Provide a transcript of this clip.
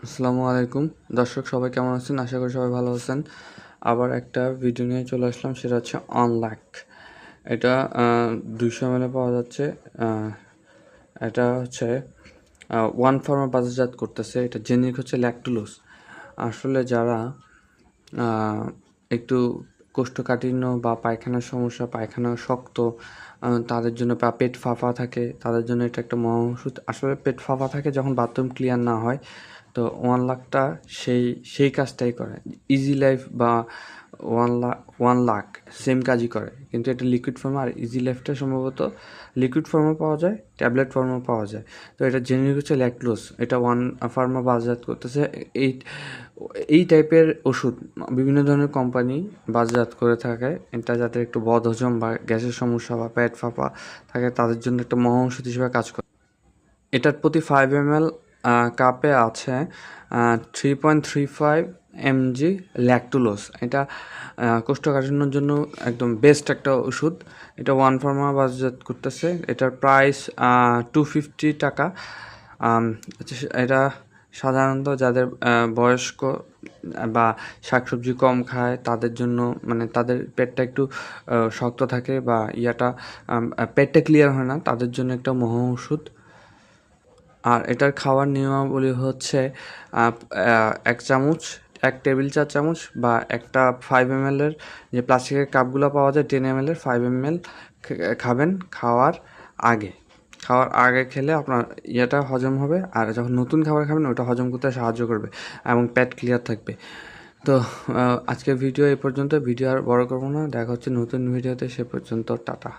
আসসালামু আলাইকুম দর্শক, সবাই কেমন আছেন? আশা করি সবাই ভালো আছেন। আবার একটা ভিডিও নিয়ে চলে আসলাম, সেটা হচ্ছে অনলাক। এটা 200 ml পাওয়া যাচ্ছে। এটা হচ্ছে ওয়ান ফার্মা বাজারজাত করতেছে। এটা জেনেরিক হচ্ছে ল্যাকটুলোজ। আসলে যারা একটু কোষ্ঠকাঠিন্য বা পায়খানার সমস্যা, পায়খানা শক্ত, তাদের জন্য, বা পেট ফাঁপা থাকে, তাদের জন্য এটা একটা মহা ওষুধ। আসলে পেট ফাঁপা থাকে যখন বাথরুম ক্লিয়ার না হয়, তো ওয়ান লাখটা সেই কাজটাই করে। ইজি লাইফ বা ওয়ান লাখ সেম কাজই করে, কিন্তু এটা লিকুইড ফর্মে। আর ইজি লাইফটা সম্ভবত লিকুইড ফর্মে পাওয়া যায়, ট্যাবলেট ফর্মে পাওয়া যায়। তো এটা জেনেরিক হচ্ছে ল্যাকটোজ। এটা ওয়ান ফার্মা বাজারজাত করতেছে। এই এই টাইপের ওষুধ বিভিন্ন ধরনের কোম্পানি বাজারজাত করে থাকে। এটা যাদের একটু বদহজম বা গ্যাসের সমস্যা বা পেট ফাঁপা থাকে, তাদের জন্য একটা মহা ওষুধ হিসেবে কাজ করে। এটার প্রতি 5 ml কাপে আছে 3.35 mg ল্যাকটুলোজ। এটা কোষ্ঠকাঠিন্যর জন্য একদম বেস্ট একটা ওষুধ। এটা ওয়ান ফার্মা বাজারজাত করতেছে। এটার প্রাইস 250 টাকা। এটা সাধারণত যাদের বয়স্ক বা শাকসবজি কম খায়, তাদের জন্য, মানে তাদের পেটটা একটু শক্ত থাকে বা পেটটা ক্লিয়ার হয় না, তাদের জন্য একটা মহা ওষুধ। আর এটার খাওয়ার নিয়মাবলী হচ্ছে 1 টেবিল চা চামচ বা একটা 5 ml যে প্লাস্টিকের কাপগুলো পাওয়া যায়, 10 ml 5 ml খাবেন খাওয়ার আগে খেলে আপনার হজম হবে। আর যখন নতুন খাবার খাবেন, ওটা হজম করতে সাহায্য করবে এবং পেট ক্লিয়ার থাকবে। তো আজকের ভিডিও এই পর্যন্ত। ভিডিও আর বড় করবো না, দেখা হচ্ছে নতুন ভিডিওতে। সে পর্যন্ত টাটা।